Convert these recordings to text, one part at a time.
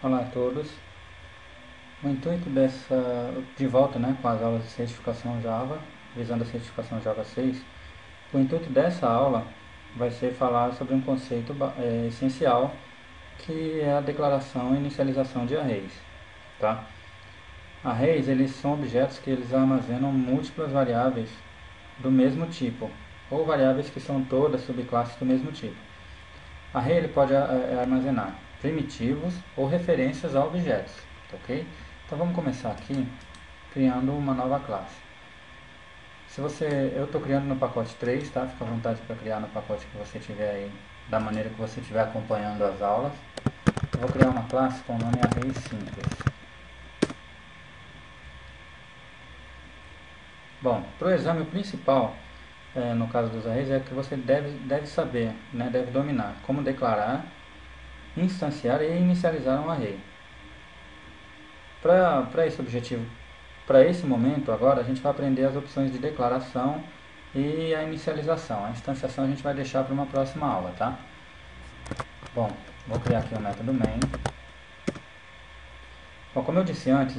Olá a todos. O intuito de volta, né, com as aulas de certificação Java, visando a certificação Java 6, o intuito dessa aula vai ser falar sobre um conceito essencial, que é a declaração e inicialização de arrays, tá? Arrays, eles são objetos que eles armazenam múltiplas variáveis do mesmo tipo, ou variáveis que são todas subclasses do mesmo tipo. Array ele pode armazenar primitivos ou referências a objetos, tá ok? Então vamos começar aqui criando uma nova classe. Eu estou criando no pacote 3, tá? Fica à vontade para criar no pacote que você tiver aí, da maneira que você estiver acompanhando as aulas. Eu vou criar uma classe com o nome array simples. Bom, para o exame principal, no caso dos arrays, é que você deve saber, né, deve dominar como declarar, instanciar e inicializar um array. Para esse objetivo, para esse momento agora, a gente vai aprender as opções de declaração e a inicialização. A instanciação a gente vai deixar para uma próxima aula, tá? Bom, vou criar aqui o método main. Bom, como eu disse antes,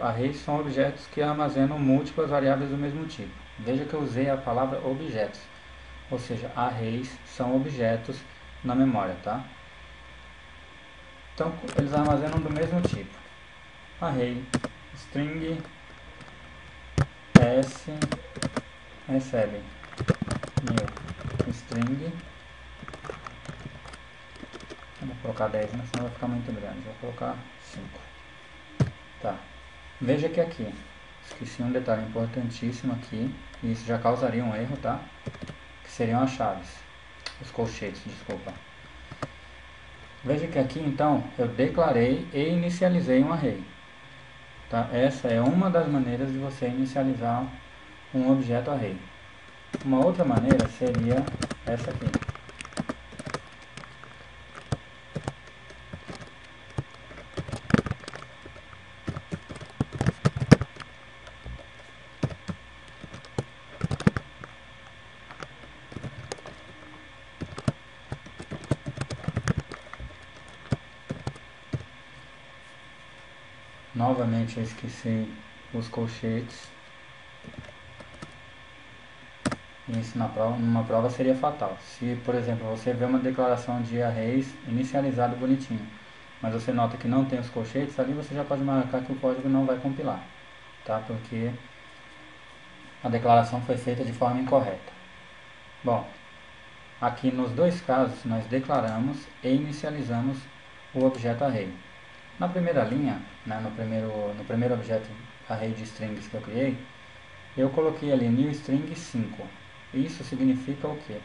arrays são objetos que armazenam múltiplas variáveis do mesmo tipo. Veja que eu usei a palavra objetos, ou seja, arrays são objetos na memória, tá? Então, eles armazenam do mesmo tipo. Array string s recebe new string. Eu vou colocar 10, né? Senão vai ficar muito grande. Vou colocar 5. Tá. Veja que aqui esqueci um detalhe importantíssimo aqui, e isso já causaria um erro, tá? Que seriam as chaves, os colchetes, desculpa. Veja que aqui então eu declarei e inicializei um array, tá? Essa é uma das maneiras de você inicializar um objeto array. Uma outra maneira seria essa aqui. Novamente eu esqueci os colchetes. Isso numa prova seria fatal. Se, por exemplo, você vê uma declaração de arrays inicializado bonitinho, mas você nota que não tem os colchetes, ali você já pode marcar que o código não vai compilar, tá? Porque a declaração foi feita de forma incorreta. Bom, aqui nos dois casos nós declaramos e inicializamos o objeto array. Na primeira linha, né, no primeiro objeto array de strings que eu criei, eu coloquei ali new string 5. Isso significa o quê?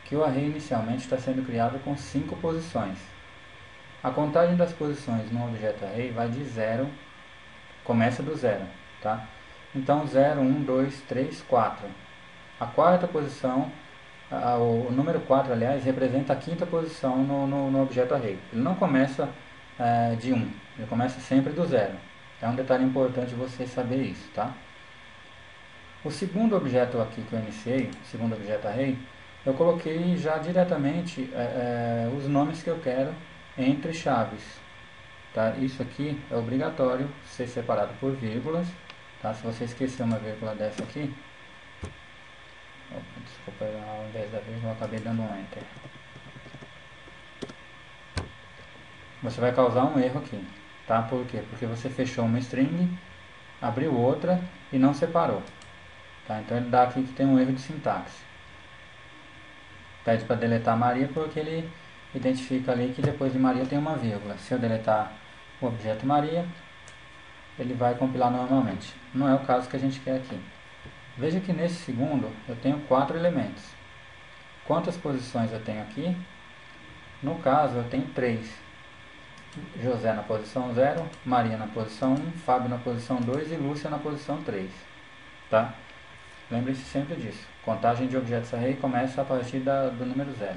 Que o array inicialmente está sendo criado com 5 posições. A contagem das posições no objeto array vai de 0, começa do 0, tá? Então 0, 1, 2, 3, 4. A quarta posição, o número 4, aliás, representa a quinta posição no objeto array. Ele não começa de 1, ele começa sempre do 0. É um detalhe importante você saber isso, tá? O segundo objeto aqui que eu iniciei, o segundo objeto array, eu coloquei já diretamente os nomes que eu quero entre chaves. Tá? Isso aqui é obrigatório ser separado por vírgulas. Tá? Se você esquecer uma vírgula dessa aqui, desculpa, ao invés da vírgula eu acabei dando um enter. Você vai causar um erro aqui. Tá? Por quê? Porque você fechou uma string, abriu outra e não separou. Tá? Então ele dá aqui que tem um erro de sintaxe. Pede para deletar Maria porque ele identifica ali que depois de Maria tem uma vírgula. Se eu deletar o objeto Maria, ele vai compilar normalmente. Não é o caso que a gente quer aqui. Veja que nesse segundo eu tenho 4 elementos. Quantas posições eu tenho aqui? No caso eu tenho 3. José na posição 0, Maria na posição 1, Fábio na posição 2 e Lúcia na posição 3. Tá? Lembre-se sempre disso. Contagem de objetos array começa a partir do número 0.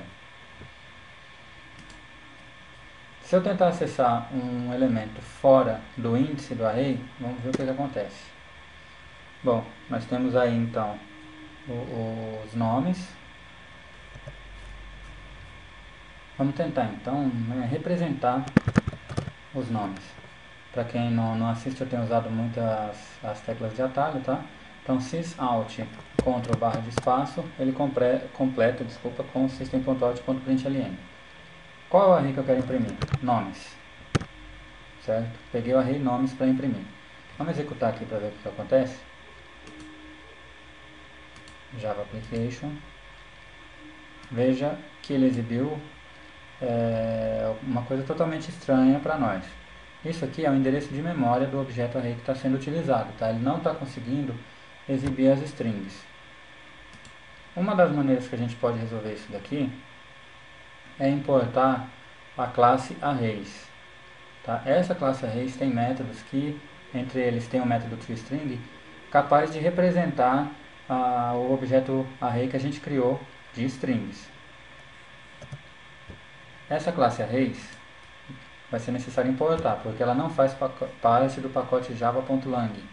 Se eu tentar acessar um elemento fora do índice do array, vamos ver o que acontece. Bom, nós temos aí então os nomes. Vamos tentar então representar os nomes. Para quem não assiste, eu tenho usado muito as teclas de atalho, tá? Então, sys alt Ctrl barra de espaço, ele completa, desculpa, com system.out.println. Qual é o array que eu quero imprimir? Nomes, certo? Peguei o array nomes para imprimir. Vamos executar aqui para ver o que acontece. Java Application. Veja que ele exibiu uma coisa totalmente estranha para nós. Isso aqui é o endereço de memória do objeto array que está sendo utilizado, tá? Ele não está conseguindo exibir as strings. Uma das maneiras que a gente pode resolver isso daqui é importar a classe arrays. Tá? Essa classe arrays tem métodos que, entre eles, tem o método toString, capaz de representar o objeto array que a gente criou de strings. Essa classe arrays vai ser necessário importar, porque ela não faz parte do pacote java.lang.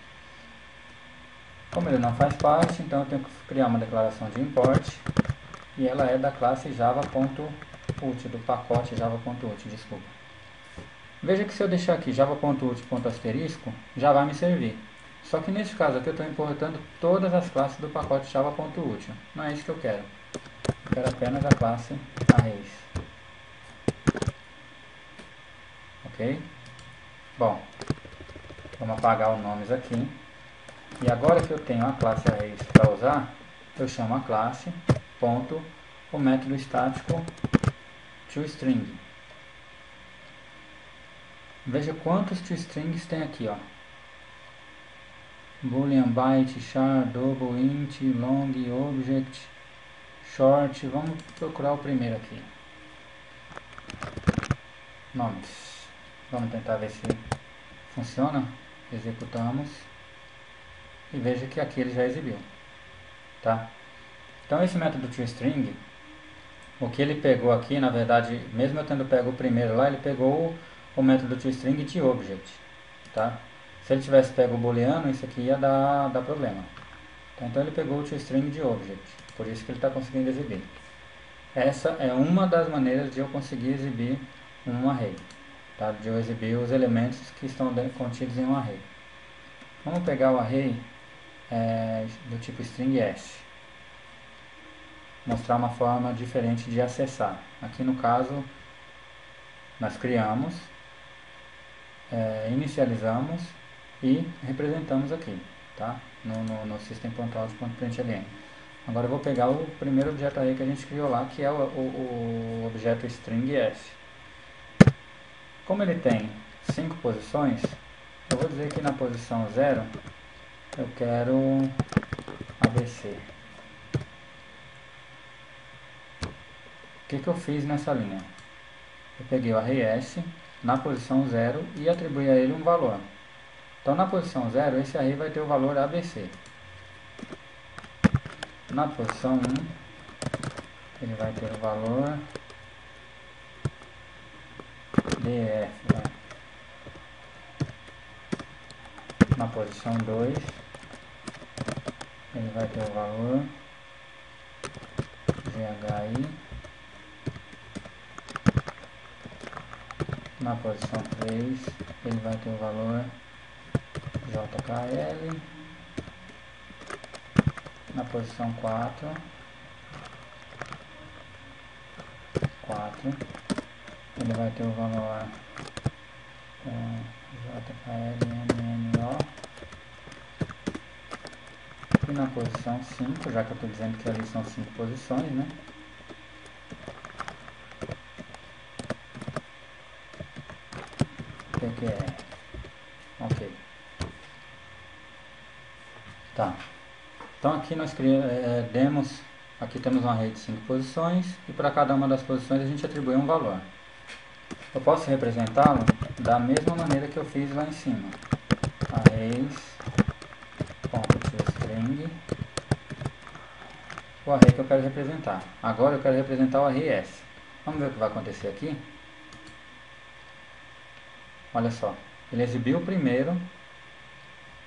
Como ele não faz parte, então eu tenho que criar uma declaração de import, e ela é da classe java.ut, do pacote java.ut, desculpa. Veja que se eu deixar aqui java.ut.asterisco, já vai me servir. Só que nesse caso aqui eu estou importando todas as classes do pacote java.ut. Não é isso que eu quero. Eu quero apenas a classe arrays. Ok? Bom, vamos apagar os nomes aqui. E agora que eu tenho a classe arrays para usar, eu chamo a classe, ponto, o método estático toString. Veja quantos toStrings tem aqui, ó. Boolean, byte, char, double, int, long, object, short. Vamos procurar o primeiro aqui. Nomes. Vamos tentar ver se funciona. Executamos. E veja que aqui ele já exibiu. Tá? Então esse método toString, o que ele pegou aqui, na verdade, mesmo eu tendo pego o primeiro lá, ele pegou o método toString de object. Tá? Se ele tivesse pego o booleano, isso aqui ia dar problema. Tá? Então ele pegou o toString de object, por isso que ele está conseguindo exibir. Essa é uma das maneiras de eu conseguir exibir um array, tá? De eu exibir os elementos que estão contidos em um array. Vamos pegar o array do tipo string s. Mostrar uma forma diferente de acessar. Aqui no caso, nós criamos, inicializamos e representamos aqui, tá? no system.out.println. Agora eu vou pegar o primeiro objeto array que a gente criou lá, que é o objeto string s. Como ele tem 5 posições, eu vou dizer que na posição 0 eu quero ABC. O que eu fiz nessa linha? Eu peguei o array s na posição 0 e atribuí a ele um valor. Então na posição 0 esse array vai ter o valor ABC. Na posição 1 ele vai ter o valor DF. Na posição 2 ele vai ter o valor GHI. Na posição 3 ele vai ter o valor JKL. Na posição 4 ele vai ter o valor JKLMNO. E na posição 5, já que eu estou dizendo que ali são 5 posições, né? PQR. Ok. Tá. Então aqui nós demos, aqui temos um array de 5 posições e para cada uma das posições a gente atribui um valor. Eu posso representá-lo da mesma maneira que eu fiz lá em cima. Arrays.toString, o array que eu quero representar. Agora eu quero representar o array S. Vamos ver o que vai acontecer aqui. Olha só, ele exibiu o primeiro,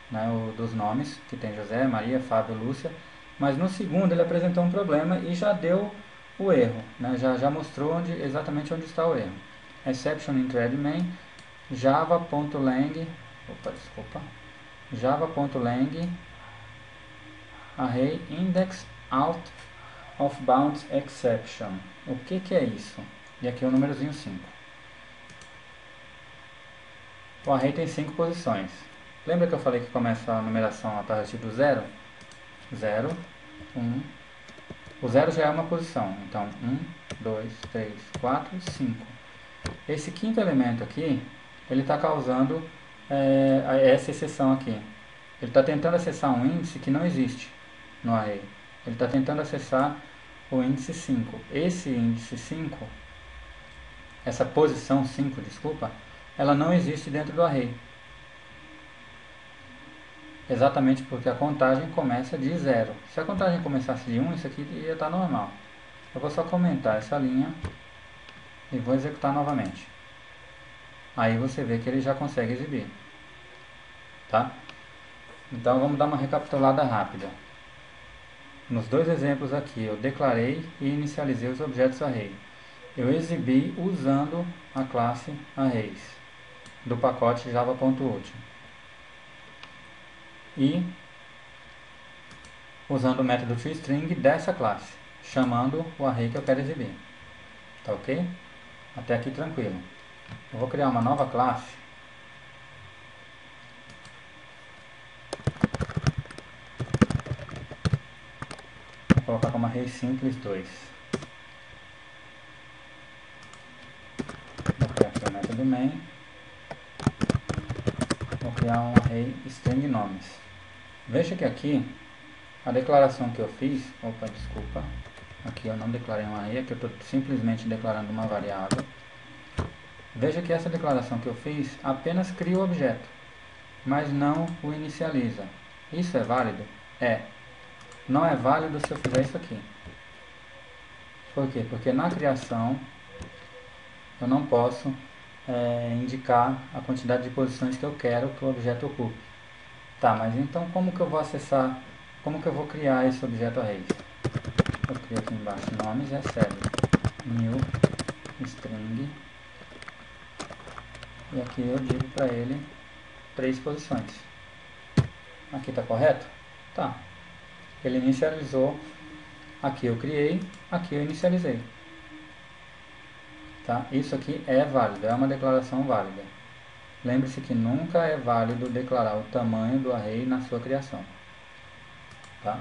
né, o dos nomes, que tem José, Maria, Fábio, Lúcia, mas no segundo ele apresentou um problema e já deu o erro, né, já mostrou exatamente onde está o erro. Exception in thread main, java.lang array index out of bounds exception. O que é isso? E aqui é o númerozinho 5. O array tem 5 posições. Lembra que eu falei que começa a numeração a partir do 0? 0, 1. O 0 já é uma posição. Então, 1, 2, 3, 4, 5. Esse quinto elemento aqui, ele está causando essa exceção aqui. Ele está tentando acessar um índice que não existe no array. Ele está tentando acessar o índice 5. Esse índice 5, essa posição 5, desculpa, ela não existe dentro do array. Exatamente porque a contagem começa de 0. Se a contagem começasse de 1, isso aqui ia estar normal. Eu vou só comentar essa linha e vou executar novamente. Aí você vê que ele já consegue exibir. Tá? Então vamos dar uma recapitulada rápida. Nos dois exemplos aqui eu declarei e inicializei os objetos array. Eu exibi usando a classe arrays do pacote java.util e usando o método toString dessa classe, chamando o array que eu quero exibir. Tá ok? Até aqui tranquilo. Eu vou criar uma nova classe. Vou colocar como array simples 2. Vou criar aqui o método main. Vou criar um array string nomes. Veja que aqui a declaração que eu fiz, aqui eu não declarei um array, aqui eu estou simplesmente declarando uma variável. Veja que essa declaração que eu fiz apenas cria o objeto, mas não o inicializa. Isso é válido? É. Não é válido se eu fizer isso aqui. Por quê? Porque na criação eu não posso indicar a quantidade de posições que eu quero que o objeto ocupe. Tá, mas então como que eu vou acessar, como que eu vou criar esse objeto array? Eu crio aqui embaixo nomes, recebe new string e aqui eu digo para ele 3 posições. Aqui está correto? Tá. Ele inicializou, aqui eu criei, aqui eu inicializei. Tá? Isso aqui é válido, é uma declaração válida. Lembre-se que nunca é válido declarar o tamanho do array na sua criação. Tá?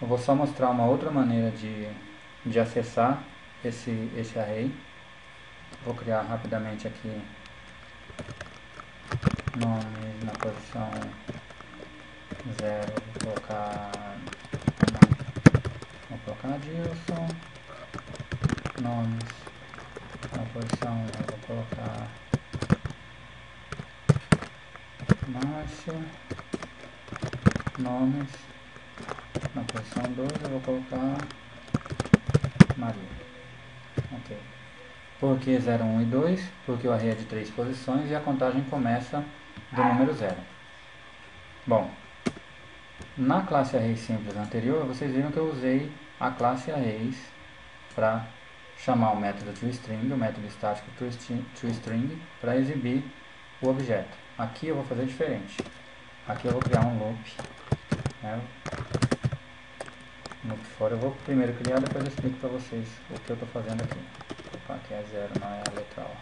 Eu vou só mostrar uma outra maneira de acessar esse array. Vou criar rapidamente aqui nome na posição 0, vou colocar Adilson. Nomes na posição 1, eu vou colocar Márcio. Nomes na posição 2 eu vou colocar Maria. Ok. Por que 0, 1 e 2? Porque o array é de 3 posições e a contagem começa do número 0. Bom, na classe array simples anterior, vocês viram que eu usei a classe arrays para chamar o método toString, o método estático toString, para exibir o objeto. Aqui eu vou fazer diferente. Aqui eu vou criar um loop. Loop for eu vou primeiro criar, depois eu explico para vocês o que eu estou fazendo aqui. Opa, aqui é 0, não é a letra O.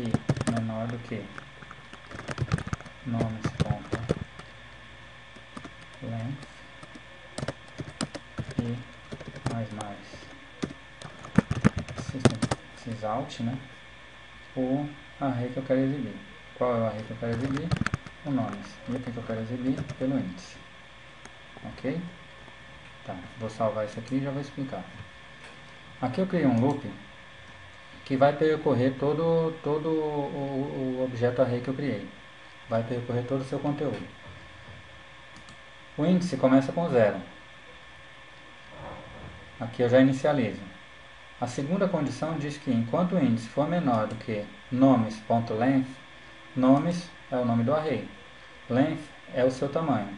E menor do que nomes ponto length e mais sysout, né? O array que eu quero exibir. Qual é o array que eu quero exibir? O nomes. E aqui que eu quero exibir pelo índice. Ok? Tá, vou salvar isso aqui e já vou explicar. Aqui eu criei um loop que vai percorrer todo o objeto array que eu criei. Vai percorrer todo o seu conteúdo. O índice começa com 0. Aqui eu já inicializo. A segunda condição diz que enquanto o índice for menor do que nomes.length, nomes é o nome do array, length é o seu tamanho,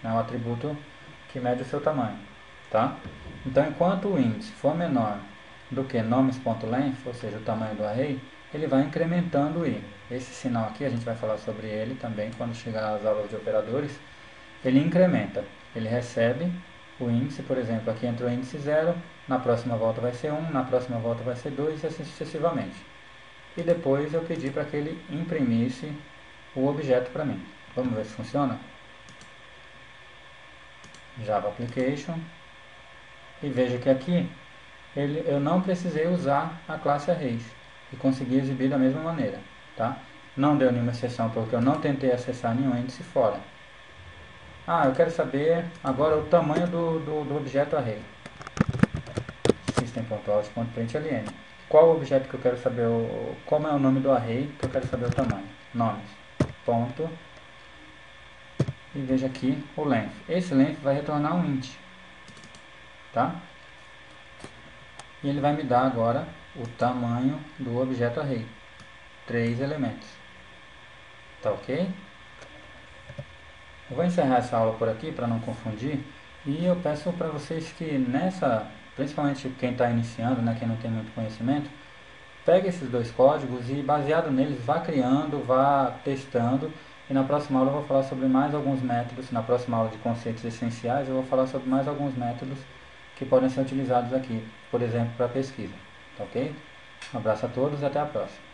é o atributo que mede o seu tamanho, tá? Então enquanto o índice for menor do que nomes.length, ou seja, o tamanho do array, ele vai incrementando o i. Esse sinal aqui, a gente vai falar sobre ele também quando chegar às aulas de operadores. Ele incrementa, ele recebe o índice, por exemplo, aqui entrou o índice 0, na próxima volta vai ser 1, na próxima volta vai ser 2 e assim sucessivamente. E depois eu pedi para que ele imprimisse o objeto para mim. Vamos ver se funciona? Java Application. E veja que aqui eu não precisei usar a classe Arrays e consegui exibir da mesma maneira. Tá? Não deu nenhuma exceção porque eu não tentei acessar nenhum índice fora. Ah, eu quero saber agora o tamanho do objeto array. System.out.println. Qual o objeto que eu quero saber, como é o nome do array que eu quero saber o tamanho? Nomes. Ponto. E veja aqui o length. Esse length vai retornar um int. Tá? E ele vai me dar agora o tamanho do objeto array. 3 elementos. Tá ok? Eu vou encerrar essa aula por aqui para não confundir. E eu peço para vocês que principalmente quem está iniciando, né, quem não tem muito conhecimento, pegue esses dois códigos e baseado neles vá criando, vá testando. E na próxima aula eu vou falar sobre mais alguns métodos. Na próxima aula de conceitos essenciais eu vou falar sobre mais alguns métodos que podem ser utilizados aqui, por exemplo, para pesquisa. Tá ok? Um abraço a todos e até a próxima.